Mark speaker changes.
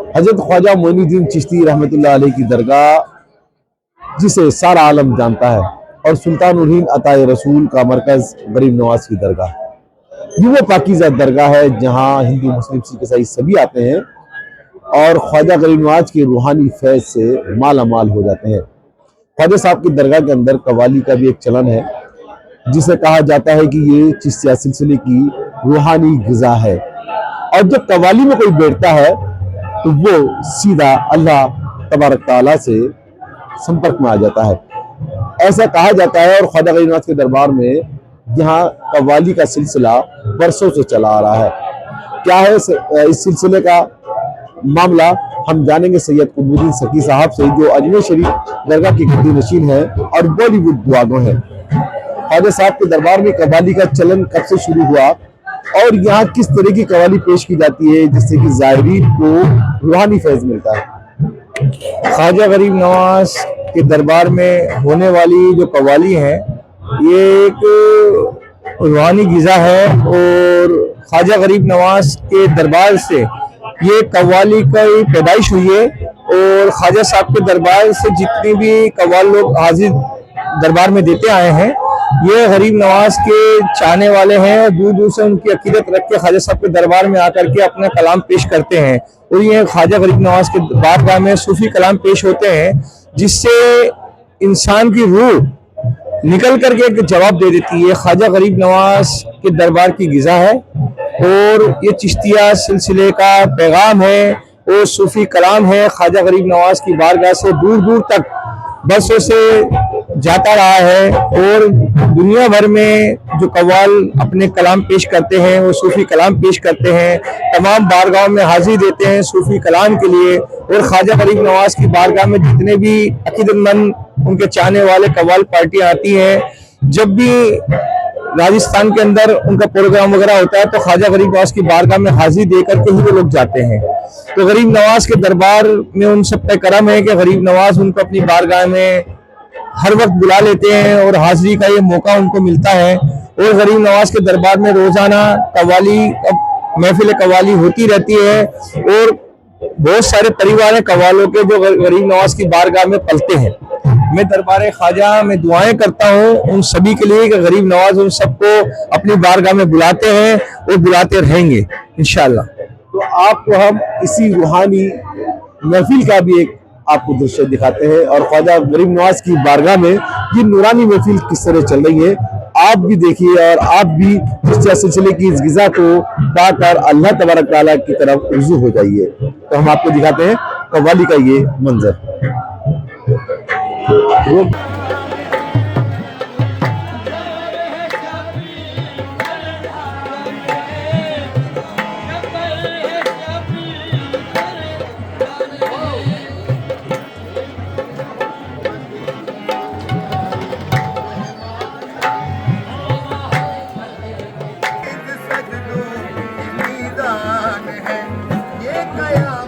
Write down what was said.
Speaker 1: हजरत ख्वाजा मोइनुद्दीन चिश्ती रहमतुल्लाह अलैह की दरगाह, जिसे सारा आलम जानता है, और सुल्तानुल हिंद अताए रसूल का मरकज गरीब नवाज की दरगाह, ये वो पाकीज़ा दरगाह है जहाँ हिंदू मुस्लिम सिख ईसाई सभी आते हैं और ख्वाजा गरीब नवाज के रूहानी फैज से माला माल हो जाते हैं। ख्वाजा साहब की दरगाह के अंदर कवाली का भी एक चलन है, जिसे कहा जाता है कि ये चिश्तिया सिलसिले की रूहानी ग़िज़ा है, और जब कवाली में कोई बैठता है तो वो सीधा अल्लाह तबारक तआला से संपर्क में आ जाता है, ऐसा कहा जाता है। और ख्वाजा गरीब नवाज के दरबार में यहाँ कव्वाली का सिलसिला बरसों से चला आ रहा है। क्या है इस सिलसिले का मामला, हम जानेंगे सैयद कुतुबुद्दीन सकी साहब से, जो अजमेर शरीफ दरगाह के गद्दी नशीन है और बॉलीवुड दुआगो है। ख्वाजा साहब के दरबार में कव्वाली का चलन कब से शुरू हुआ और यहाँ किस तरह की कव्वाली पेश की जाती है जिससे कि ज़ायरीन को रूहानी फैज़ मिलता है?
Speaker 2: ख्वाजा गरीब नवाज के दरबार में होने वाली जो कव्वाली है, ये एक रूहानी ग़िज़ा है, और ख्वाजा गरीब नवाज के दरबार से ये कव्वाली का पैदाइश हुई है। और ख्वाजा साहब के दरबार से जितनी भी कव्वाल लोग हाजिर दरबार में देते आए हैं, ये गरीब नवाज के चाहने वाले हैं और दूर दूर से उनकी अकीदत रख के ख्वाजा साहब के दरबार में आकर के अपना कलाम पेश करते हैं। और ये ख्वाजा गरीब नवाज के बारगाह में सूफी कलाम पेश होते हैं, जिससे इंसान की रूह निकल करके एक जवाब दे देती है। ख्वाजा गरीब नवाज के दरबार की ग़िज़ा है और ये चिश्तिया सिलसिले का पैगाम है और सूफी कलाम है। ख्वाजा गरीब नवाज की बारगाह से दूर दूर तक बरसों से जाता रहा है, और दुनिया भर में जो कव्वाल अपने कलाम पेश करते हैं वो सूफी कलाम पेश करते हैं, तमाम बारगाहों में हाजिर देते हैं सूफी कलाम के लिए। और ख्वाजा गरीब नवाज की बारगाह में जितने भी अकीदतमंद उनके चाहने वाले कव्वाल पार्टियां आती हैं, जब भी राजस्थान के अंदर उनका प्रोग्राम वगैरह होता है तो ख्वाजा गरीब नवाज की बारगाह में हाजिर देकर के ही वो लोग जाते हैं। तो गरीब नवाज के दरबार में उन सब पे करम है कि गरीब नवाज उनको अपनी बारगाह में हर वक्त बुला लेते हैं और हाजिरी का ये मौका उनको मिलता है। और गरीब नवाज के दरबार में रोजाना कव्वाली महफिल कव्वाली होती रहती है, और बहुत सारे परिवार हैं कव्वालों के जो गरीब नवाज की बारगाह में पलते हैं। मैं दरबार ख्वाजा में दुआएं करता हूँ उन सभी के लिए कि गरीब नवाज उन सबको अपनी बारगाह में बुलाते हैं और बुलाते रहेंगे इंशाअल्लाह।
Speaker 1: तो आपको हम इसी रूहानी महफिल का भी एक आपको दृश्य दिखाते हैं, और ख्वाजा गरीब नवाज की बारगाह में ये नूरानी महफिल किस तरह चल रही है आप भी देखिए, और आप भी चिश्तिया सिलसिले की इस ग़िज़ा को पाकर अल्लाह तबारक तआला की तरफ रुजू हो जाइए। तो हम आपको दिखाते हैं कव्वाली का ये मंजर।
Speaker 3: ये कया